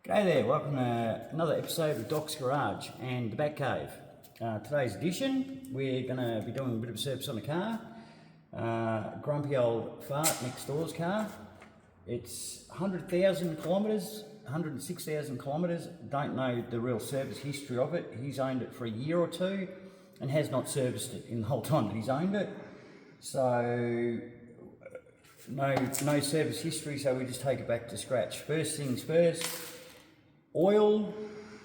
G'day there, welcome to another episode of Doc's Garage and the Bat Cave. Today's edition, we're going to be doing a bit of a service on the car. Grumpy old fart next door's car. It's 100,000 kilometres, 106,000 kilometres. Don't know the real service history of it. He's owned it for a year or two and has not serviced it in the whole time that he's owned it. So no service history, so we just take it back to scratch. First things first. Oil,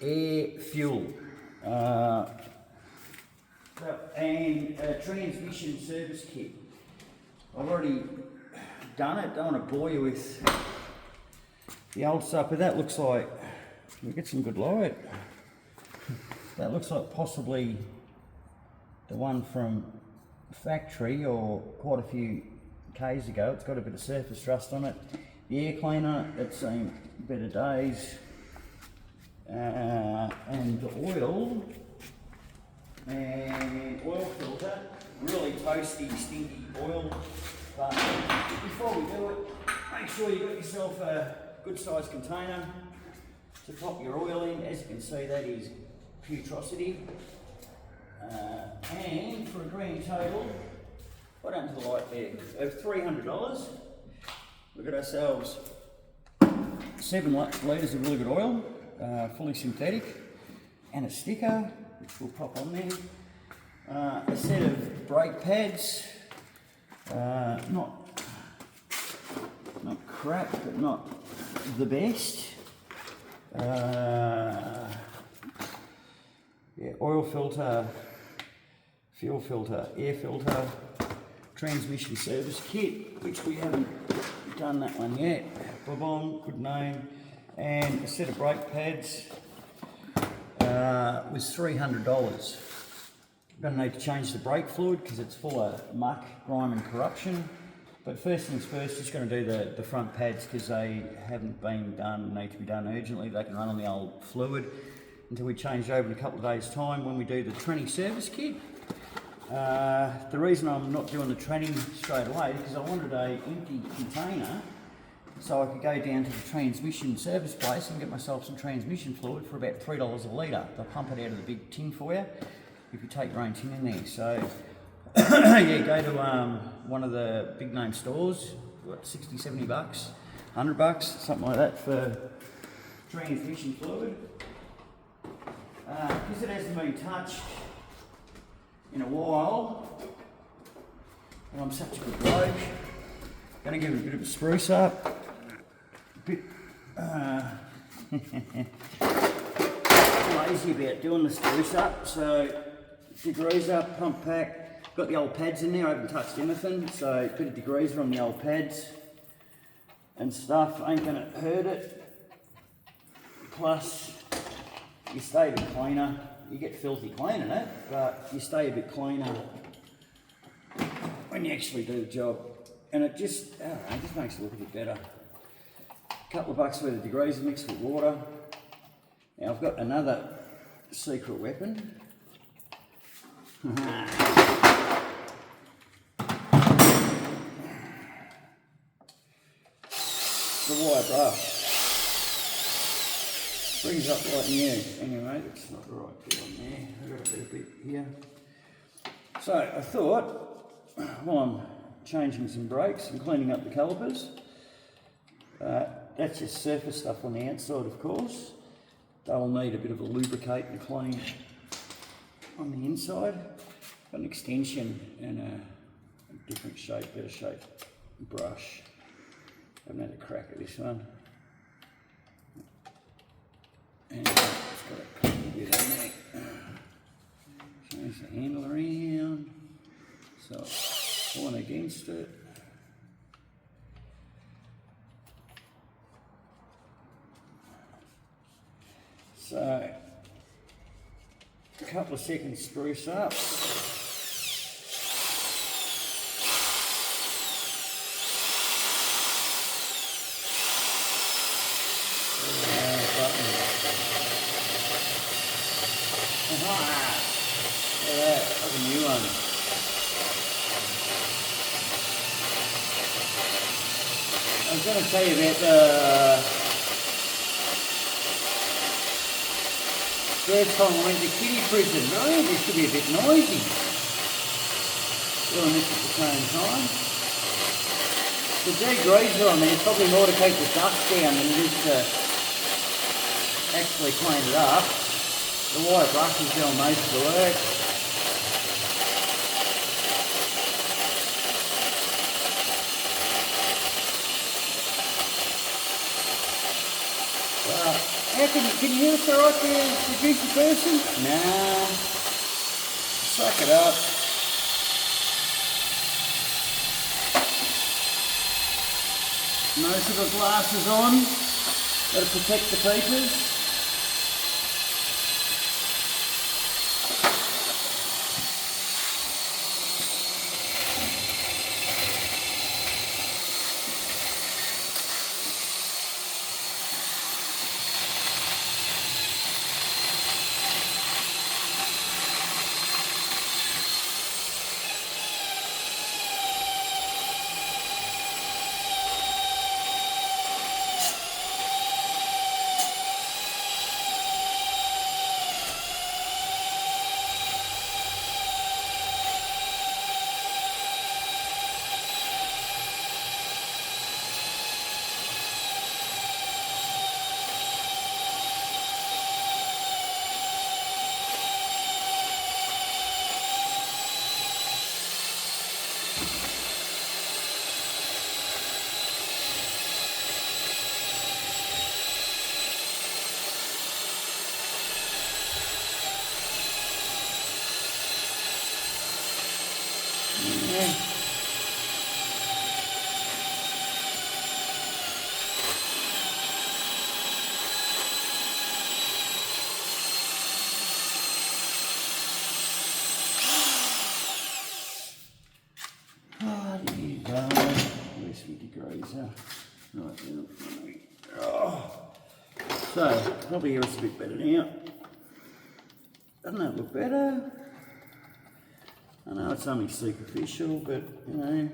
air, fuel, and a transmission service kit. I've already done it, don't want to bore you with the old stuff, but that looks like, can we get some good light? That looks like possibly the one from factory or quite a few Ks ago. It's got a bit of surface rust on it. The air cleaner, it's seen better days. And the oil and oil filter, really toasty, stinky oil. But before we do it, make sure you've got yourself a good sized container to pop your oil in. As you can see, that is putrosity. And for a grand total, right down to the light there, of $300, we've got ourselves 7 litres of really good oil. Fully synthetic, and a sticker which we'll pop on there, a set of brake pads, not crap but not the best, oil filter, fuel filter, air filter, transmission service kit, which we haven't done that one yet, good name. And a set of brake pads was $300. Going to need to change the brake fluid because it's full of muck, grime and corruption. But first things first, just going to do the front pads because they haven't been done, need to be done urgently. They can run on the old fluid until we change over in a couple of days' time when we do the tranny service kit. The reason I'm not doing the tranny straight away is because I wanted an empty container so I could go down to the transmission service place and get myself some transmission fluid for about $3 a litre. They'll pump it out of the big tin for you if you take your own tin in there. So yeah, go to one of the big name stores, what, 60, 70 bucks, 100 bucks, something like that for transmission fluid. Because it hasn't been touched in a while, and I'm such a good bloke, going to give it a bit of a spruce up. Bit lazy about doing the spruce up, so degreaser, pump pack, got the old pads in there. I haven't touched anything, so a bit of degreaser on the old pads and stuff ain't gonna hurt it. Plus you stay a bit cleaner. You get filthy cleaning it, but you stay a bit cleaner when you actually do the job, and it just, I don't know, it just makes it look a bit better. Couple of bucks worth of degreaser mixed with water. Now I've got another secret weapon. The wire brush. Brings up right in the air. Anyway, it's not the right bit on there. I've got a better bit here. So I thought, while I'm changing some brakes and cleaning up the calipers, that's just surface stuff on the outside, of course. They'll need a bit of a lubricate and clean on the inside. Got an extension and a different shape, better shape brush. Haven't had a crack at this one. And it's got a clean bit on there. Change the handle around. So one against it. So, a couple of seconds spruce up. Look at that, like a new one. I was going to tell you about First time I went to kiddie prison, no, this could be a bit noisy. Doing this at the same time. The degreaser on there is probably more to keep the dust down than it is to actually clean it up. The wire brush is doing most of the work. Can you hear us alright there, producer person? Nah. Suck it up. Most of the glasses on. Got to protect the papers. Where's my degreaser? Right there in front of me. Oh. So, probably hear us a bit better now. Doesn't that look better? I know it's only superficial, but you know,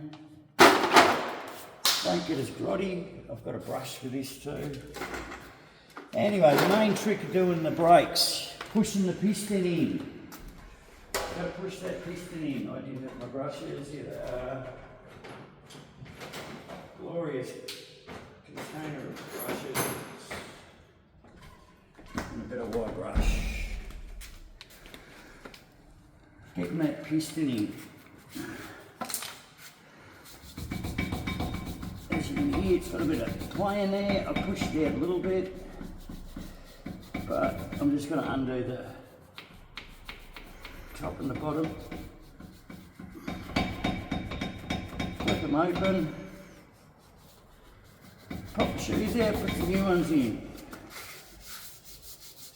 don't get as grotty. I've got a brush for this too. Anyway, the main trick of doing the brakes, pushing the piston in. Got to push that piston in. I did have my brushes. Here they are. Glorious container of brushes. And a bit of wire brush. Getting that piston in. As you can hear, it's got a bit of play in there. I pushed it out a little bit, but I'm just going to undo the top and the bottom. Flip them open. Pop the shoes out, put the new ones in.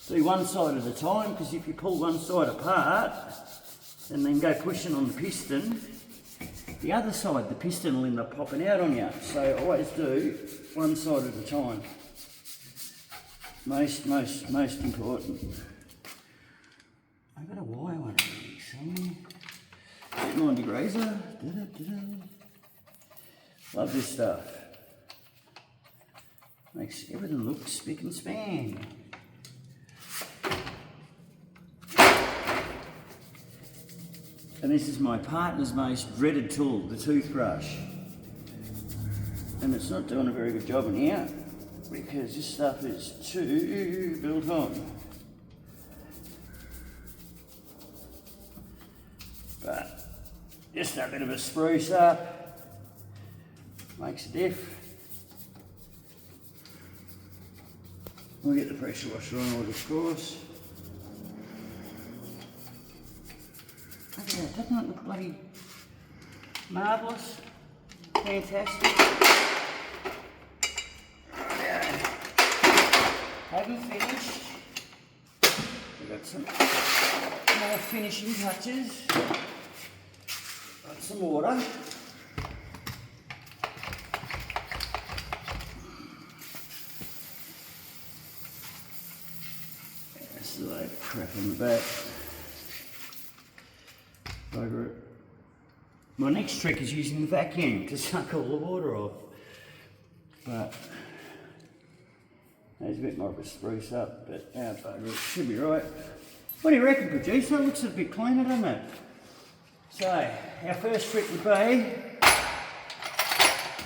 Do one side at a time, because if you pull one side apart and then go pushing on the piston, the other side, the piston will end up popping out on you. So always do one side at a time. Most important. I've got a wire one somewhere. 90 razor. Love this stuff. Makes everything look spick and span. And this is my partner's most dreaded tool, the toothbrush. And it's not doing a very good job in here because this stuff is too built on. But just a bit of a spruce up makes a diff. We'll get the pressure washer on order, of course. Look at that, doesn't it look bloody marvellous? Fantastic. Righto. Haven't finished. We've got some more finishing touches. Got some water. There's a load of crap on the back. Over it. My next trick is using the vacuum to suck all the water off. But There's a bit more of a spruce up, but it should be right. What do you reckon, producer? Looks a bit cleaner, doesn't it? So, our first trick would be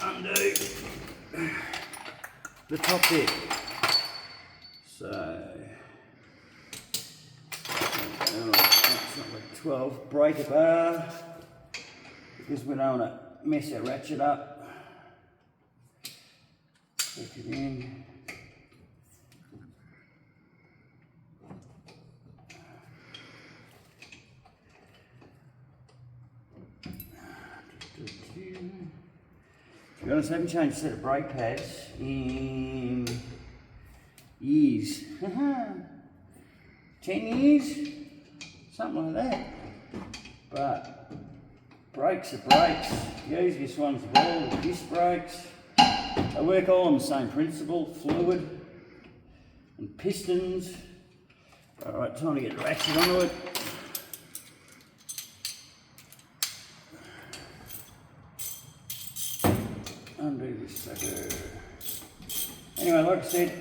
undo the top bit. So, that's not like 12. Break a bar, because we don't want to mess our ratchet up. Stick it in. To be honest, I haven't changed a set of brake pads in years. 10 years? Something like that. But brakes are brakes. The easiest ones of all are disc brakes. They work all on the same principle, fluid and pistons. Alright, time to get the ratchet onto it. Undo this sucker. Anyway, like I said,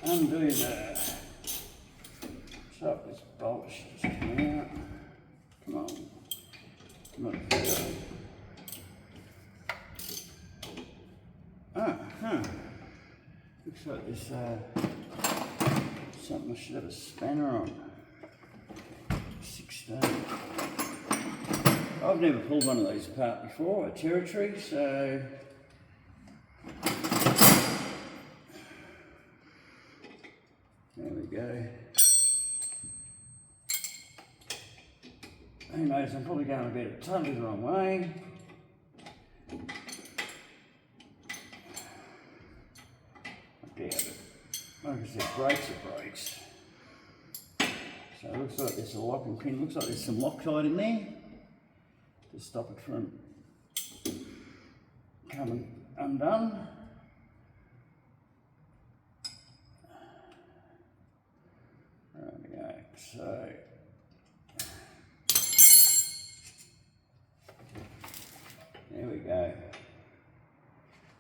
undo the top. This bolt should just come out. Come on. Come on. Looks like there's something I should have a spanner on. 16. I've never pulled one of these apart before, a territory, so there we go. Who knows, I'm probably going a bit totally the wrong way. I doubt it. Like I said, brakes are brakes. So it looks like there's a locking pin, looks like there's some Loctite in there to stop it from coming undone. There we go. So there we go.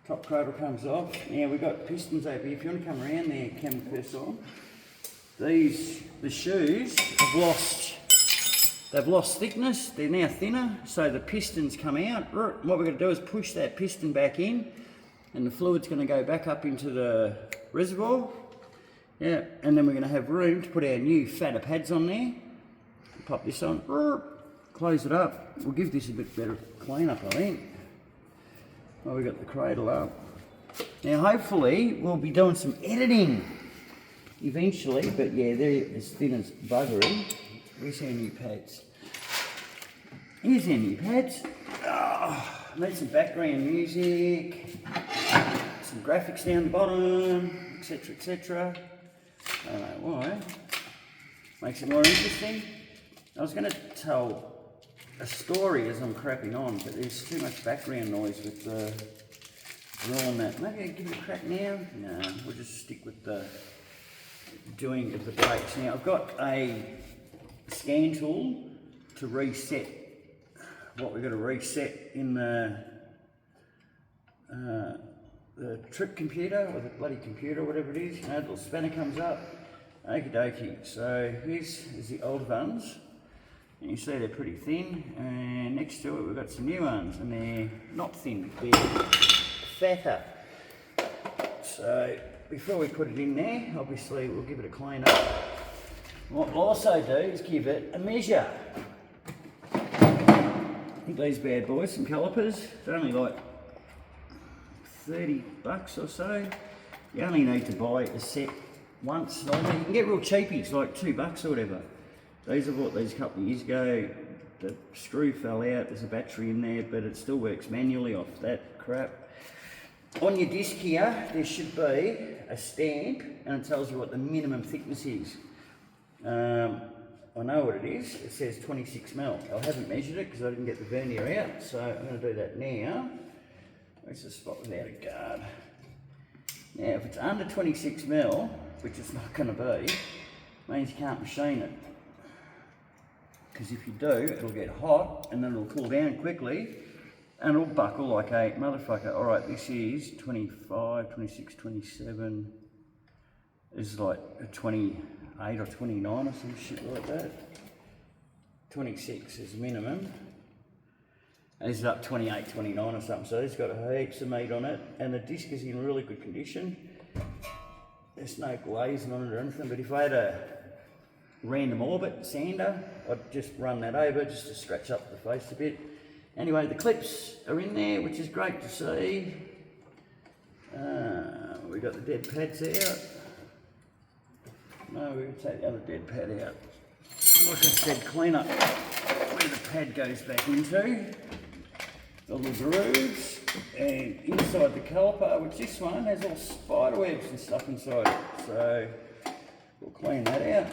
Top cradle comes off. Now we've got pistons over here. If you want to come around there, Cam, first of all. The shoes they've lost thickness. They're now thinner, so the pistons come out. What we're going to do is push that piston back in, and the fluid's going to go back up into the reservoir. Yeah, and then we're going to have room to put our new fatter pads on there. Pop this on, close it up. We'll give this a bit better clean up, I think. Well, we've got the cradle up. Now hopefully we'll be doing some editing eventually, but yeah, they're as thin as buggery. Where's our new pads? Here's our new pads. Oh, need some background music, some graphics down the bottom, etc, etc. I don't know why. Makes it more interesting. I was going to tell a story as I'm crapping on, but there's too much background noise with the drill on that. Maybe I'll give it a crack now. No, we'll just stick with the doing of the brakes. Now I've got a scan tool to reset what we're going to reset in the trip computer, or the bloody computer, whatever it is. You know, the little spanner comes up. Okie dokie. So here's the old ones. And you see they're pretty thin, and next to it we've got some new ones, and they're not thin, they're fatter. So before we put it in there, obviously we'll give it a clean up. What we'll also do is give it a measure. I think these bad boys, some calipers, they're only like $30 or so. You only need to buy a set once. Normally you can get real cheapies, like $2 or whatever. These I bought these a couple of years ago. The screw fell out, there's a battery in there, but it still works manually off that crap. On your disc here, there should be a stamp, and it tells you what the minimum thickness is. I know what it is. It says 26 mil. I haven't measured it because I didn't get the vernier out, so I'm going to do that now. Where's the spot without a guard? Now, if it's under 26 mil, which it's not going to be, means you can't machine it. Because if you do, it'll get hot and then it'll cool down quickly, And it'll buckle like a motherfucker. All right, this is 25, 26, 27. This is like a 28 or 29 or some shit like that. 26 is minimum. And this is up 28, 29 or something. So it's got heaps of meat on it. And the disc is in really good condition. There's no glazing on it or anything. But if I had a random orbit sander, I'd just run that over just to scratch up the face a bit. Anyway, the clips are in there, which is great to see. We got the dead pads out. No, we're going to take the other dead pad out. Like I said, clean up where the pad goes back into. The little grooves. And inside the caliper, which this one has all spider webs and stuff inside it. So we'll clean that out.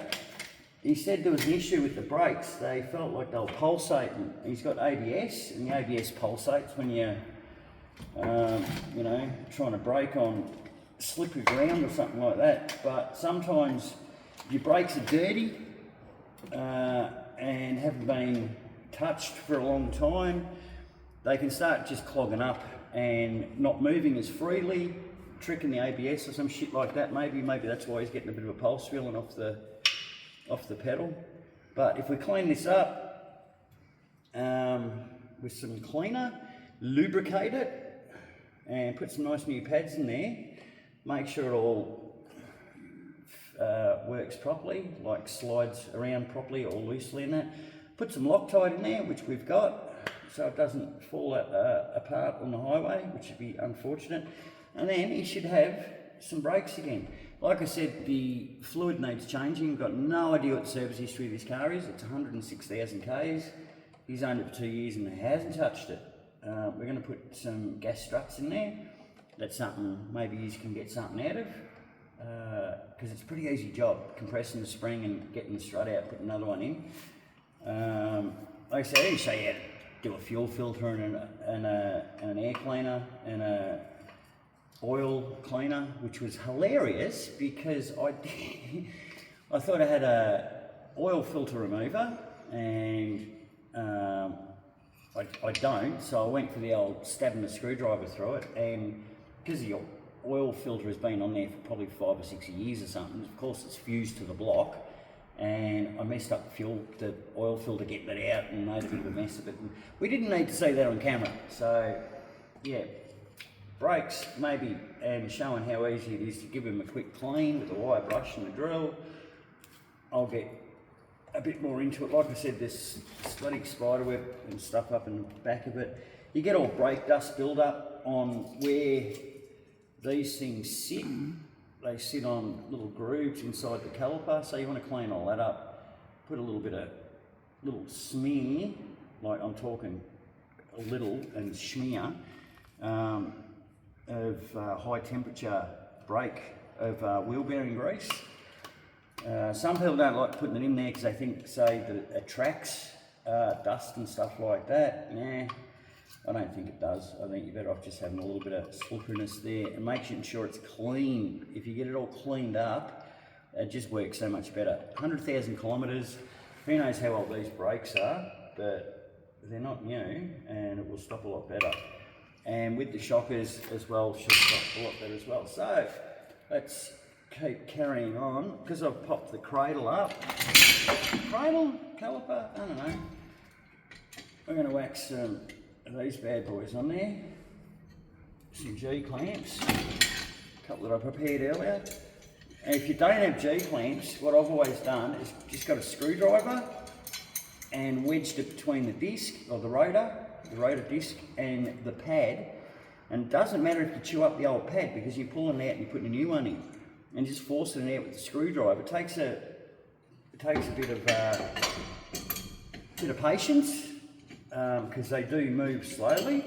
He said there was an issue with the brakes. They felt like they were pulsating. He's got ABS, and the ABS pulsates when you're, you know, trying to brake on slippery ground or something like that. But sometimes your brakes are dirty and haven't been touched for a long time. They can start just clogging up and not moving as freely, tricking the ABS or some shit like that. Maybe that's why he's getting a bit of a pulse feeling off the pedal. But if we clean this up with some cleaner, lubricate it and put some nice new pads in there, make sure it all works properly, like slides around properly or loosely in that. Put some Loctite in there, which we've got, so it doesn't fall apart on the highway, which would be unfortunate. And then you should have some brakes again. Like I said, the fluid needs changing. We've got no idea what the service history of this car is. It's 106,000 Ks. He's owned it for 2 years and hasn't touched it. We're going to put some gas struts in there. That's something maybe you can get something out of, because it's a pretty easy job, compressing the spring and getting the strut out, putting another one in. Like I said, I didn't show you how to do a fuel filter and an air cleaner and a oil cleaner, which was hilarious because I thought I had a oil filter remover and I don't, so I went for the old stabbing a screwdriver through it, and because the oil filter has been on there for probably 5 or 6 years or something, of course it's fused to the block, and I messed up the oil filter getting it out and made a bit of a mess of it. And we didn't need to see that on camera, so yeah. Brakes maybe, and showing how easy it is to give him a quick clean with a wire brush and a drill. I'll get a bit more into it. Like I said, there's static spiderweb and stuff up in the back of it. You get all brake dust build up on where these things sit. They sit on little grooves inside the caliper, so you want to clean all that up. Put a little smear, like I'm talking a little, and smear. Of high temperature brake of wheel bearing grease. Some people don't like putting it in there because they think, say, that it attracts dust and stuff like that. Nah, I don't think it does. I think you're better off just having a little bit of slipperiness there and making sure it's clean. If you get it all cleaned up, it just works so much better. 100,000 kilometres, who knows how old these brakes are, but they're not new and it will stop a lot better. And with the shockers as well, should stop a lot better as well. So let's keep carrying on, because I've popped the cradle up. Cradle, caliper, I don't know. We're going to whack some of these bad boys on there. Some G-clamps, a couple that I prepared earlier. And if you don't have G-clamps, what I've always done is just got a screwdriver and wedged it between the disc, or the rotor disc and the pad, and it doesn't matter if you chew up the old pad, because you're pulling it out and you're putting a new one in and just forcing it out with the screwdriver. It takes a bit of patience, because they do move slowly,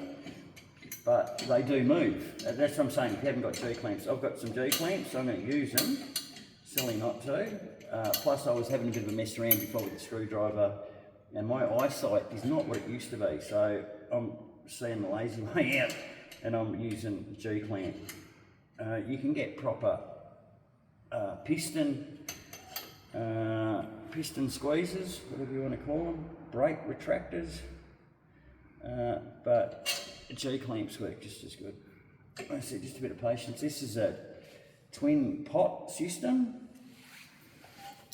but they do move. That's what I'm saying. If you haven't got G-clamps, I've got some G-clamps, so I'm going to use them. Silly not to. Plus I was having a bit of a mess around before with the screwdriver, and my eyesight is not what it used to be, so I'm seeing the lazy way out and I'm using G-clamp. You can get proper piston squeezers, whatever you want to call them, brake retractors, but the G-clamps work just as good. Like I said, just a bit of patience. This is a twin pot system.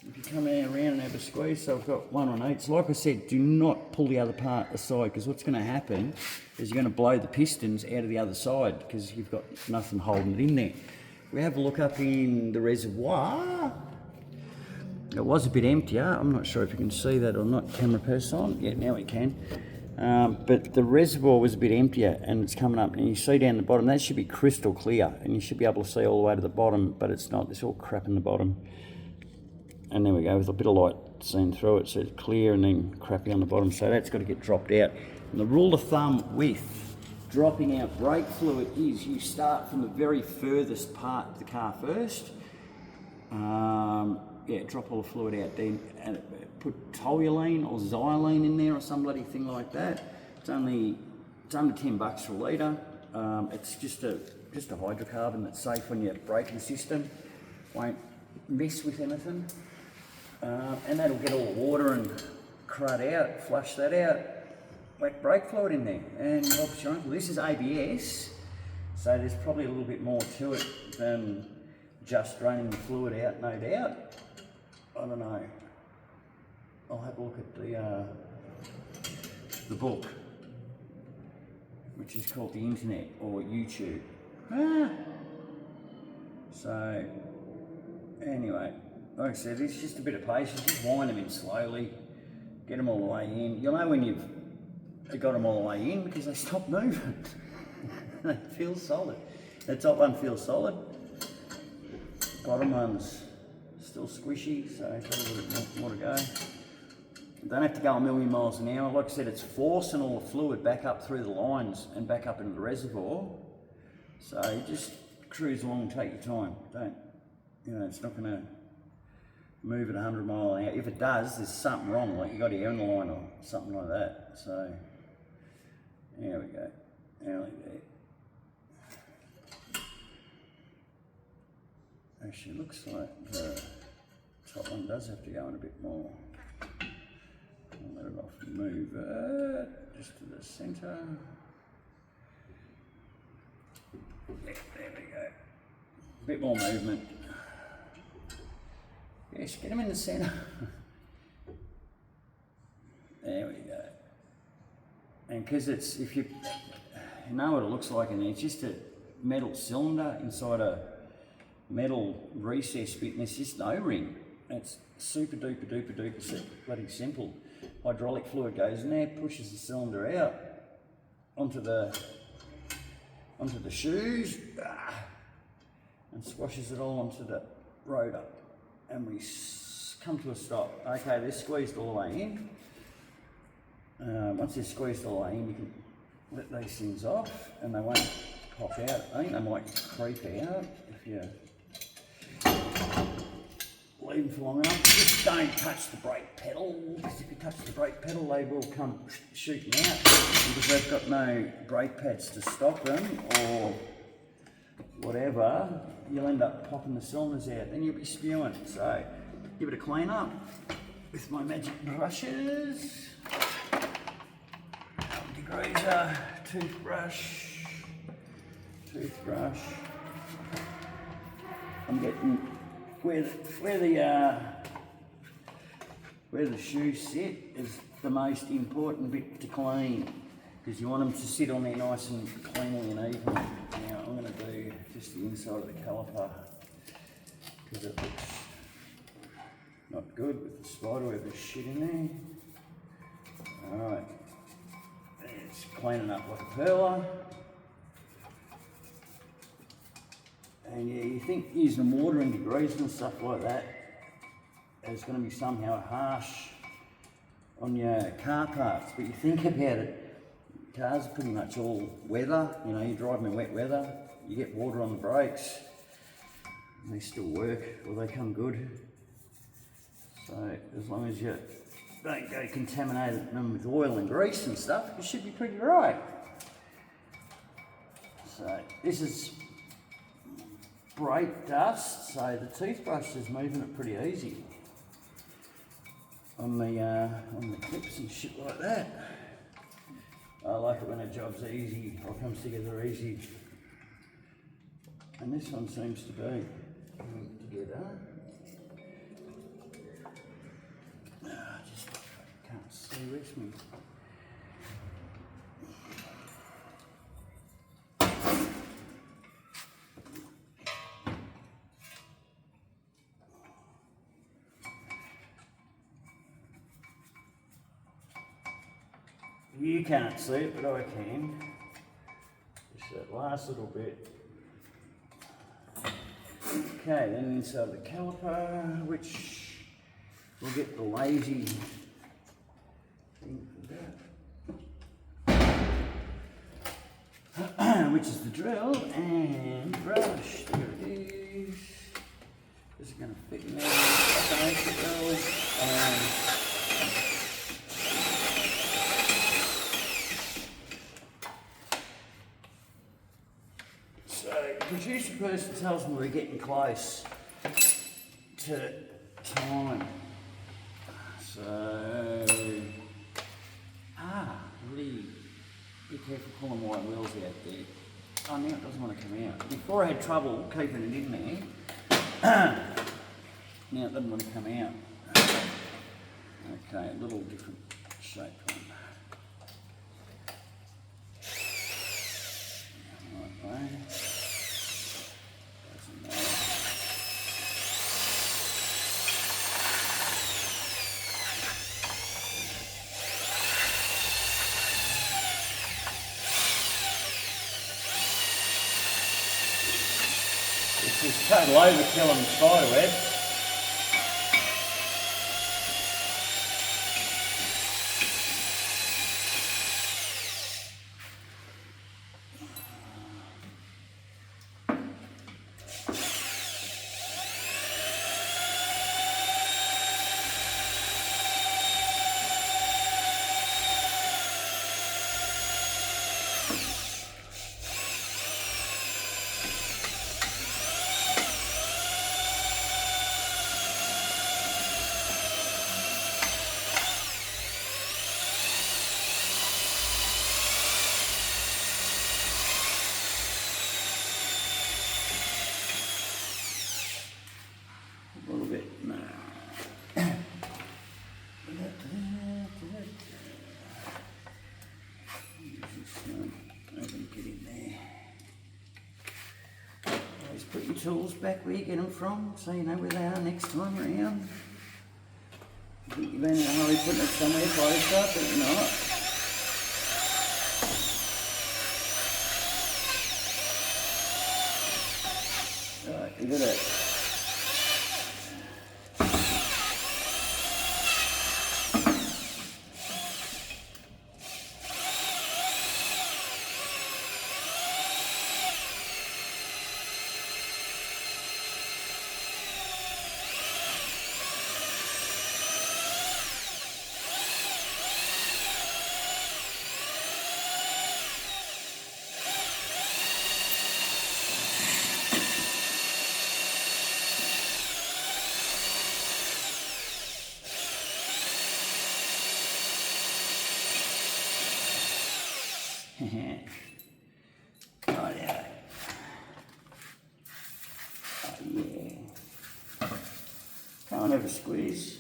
If you come around and have a squeeze, so I've got one on each. So like I said, do not pull the other part aside, because what's going to happen is you're going to blow the pistons out of the other side because you've got nothing holding it in there. We have a look up in the reservoir. It was a bit emptier. I'm not sure if you can see that or not, camera person. Yeah, now we can. But the reservoir was a bit emptier and it's coming up, and you see down the bottom, that should be crystal clear and you should be able to see all the way to the bottom, but it's not. There's all crap in the bottom. And there we go, with a bit of light seen through it, so it's clear and then crappy on the bottom. So that's got to get dropped out. And the rule of thumb with dropping out brake fluid is you start from the very furthest part of the car first. Yeah, drop all the fluid out then, and put toluene or xylene in there or some bloody thing like that. It's only $10 for a litre. It's just a hydrocarbon that's safe on your braking system. Won't mess with anything. And that'll get all the water and crud out, flush that out, whack brake fluid in there, and helps your uncle. This is ABS, so there's probably a little bit more to it than just draining the fluid out, no doubt. I don't know. I'll have a look at the book, which is called the internet or YouTube. So, anyway. Like I said, it's just a bit of patience. Just wind them in slowly, get them all the way in. You'll know when you've got them all the way in because they stop moving. They feel solid. The top one feels solid. Bottom one's still squishy, so it's got a little bit more to go. You don't have to go a million miles an hour. Like I said, it's forcing all the fluid back up through the lines and back up into the reservoir. So you just cruise along and take your time. It's not going to move at 100 miles an hour. If it does, there's something wrong, like you got your own line or something like that. So, there we go. There. Actually, looks like the top one does have to go in a bit more. I'll let it off and move it just to the centre. There we go. A bit more movement. Yes, get them in the centre. There we go. And because if you know what it looks like in there, it's just a metal cylinder inside a metal recess bit, and there's just no ring. It's super duper bloody simple. Hydraulic fluid goes in there, pushes the cylinder out onto the shoes, and squashes it all onto the rotor. And we come to a stop. Okay, they're squeezed all the way in. Once they're squeezed all the way in, you can let these things off and they won't pop out. I think they might creep out if you leave them for long enough. Just don't touch the brake pedal, because if you touch the brake pedal, they will come shooting out because they've got no brake pads to stop them or whatever. You'll end up popping the cylinders out, then you'll be spewing. So give it a clean up with my magic brushes. Degreaser, toothbrush. I'm getting where the shoes sit is the most important bit to clean, because you want them to sit on there nice and cleanly and evenly. Now I'm going to do just the inside of the caliper because it looks not good with the spider web of shit in there. Alright, it's cleaning up like a perler. And yeah, you think using water and degreasing and stuff like that is going to be somehow harsh on your car parts, but you think about it, cars are pretty much all weather. You know, you drive them in wet weather, you get water on the brakes, and they still work, or they come good. So as long as you don't go contaminating them with oil and grease and stuff, you should be pretty right. So this is brake dust, so the toothbrush is moving it pretty easy on the clips and shit like that. I like it when a job's easy or comes together easy. And this one seems to be coming together. I just can't see with me. You can't see it, but I can. Just that last little bit. Okay, then inside the caliper, which we'll get the lazy thing for that. Which is the drill and brush. There it is. This is going to fit in there. The producer person tells me we're getting close to time. So, really be careful pulling white wheels out there. Oh, now it doesn't want to come out. Before I had trouble keeping it in there. Now it doesn't want to come out. Okay, a little different shape one. Right way. This is total overkill on the spider web. A little bit, no. Get in there. Always put your tools back where you get them from, so you know where they are next time around. I think you've been in a hurry putting it somewhere closer, but you're not. Right, look at it. Oh yeah. Oh yeah. Can't have a squeeze.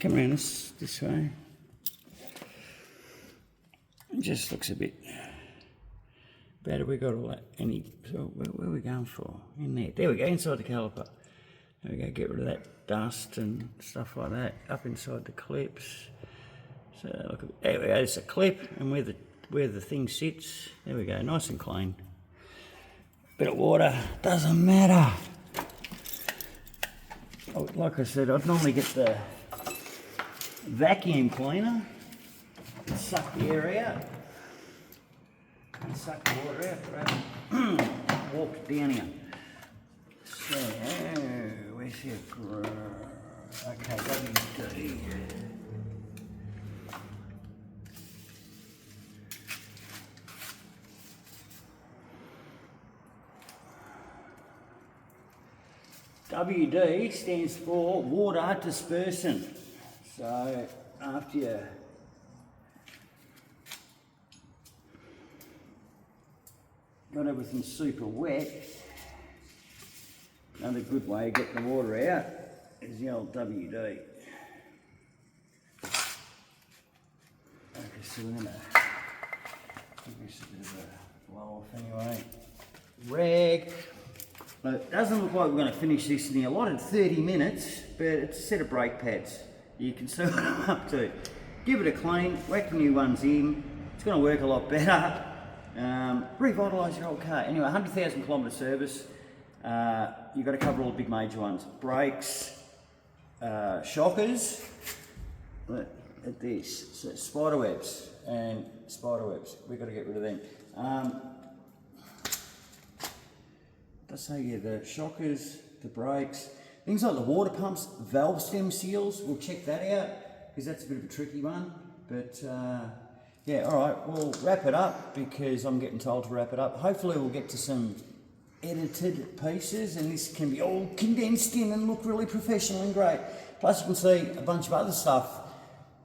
Come around this way. It just looks a bit better. We got all that. So where are we going for? In there. There we go. Inside the caliper. There we go. Get rid of that dust and stuff like that. Up inside the clips. So look, there we go. It's a clip, and where the thing sits. There we go. Nice and clean. Bit of water. Doesn't matter. Like I said, I'd normally get the vacuum cleaner and suck the air out and suck the water out, but I walked down here. So, where's your okay, WD. WD stands for water dispersant. So after you got everything super wet, another good way of getting the water out is the old WD. Okay, so we're gonna give this a bit of a blow off anyway. Rag. Well, it doesn't look like we're going to finish this in the allotted 30 minutes, but it's a set of brake pads. You can see what I'm up to. Give it a clean, whack the new ones in. It's going to work a lot better. Revitalise your old car. Anyway, 100,000 kilometre service. You've got to cover all the big major ones. Brakes, shockers. Look at this. So spider webs and spider webs. We've got to get rid of them. Let's say, yeah, the shockers, the brakes, things like the water pumps, valve stem seals, we'll check that out because that's a bit of a tricky one. But yeah, all right, we'll wrap it up because I'm getting told to wrap it up. Hopefully we'll get to some edited pieces and this can be all condensed in and look really professional and great. Plus you can see a bunch of other stuff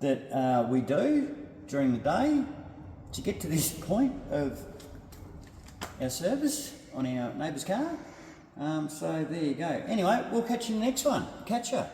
that we do during the day to get to this point of our service on our neighbour's car. So there you go. Anyway, we'll catch you in the next one. Catch ya.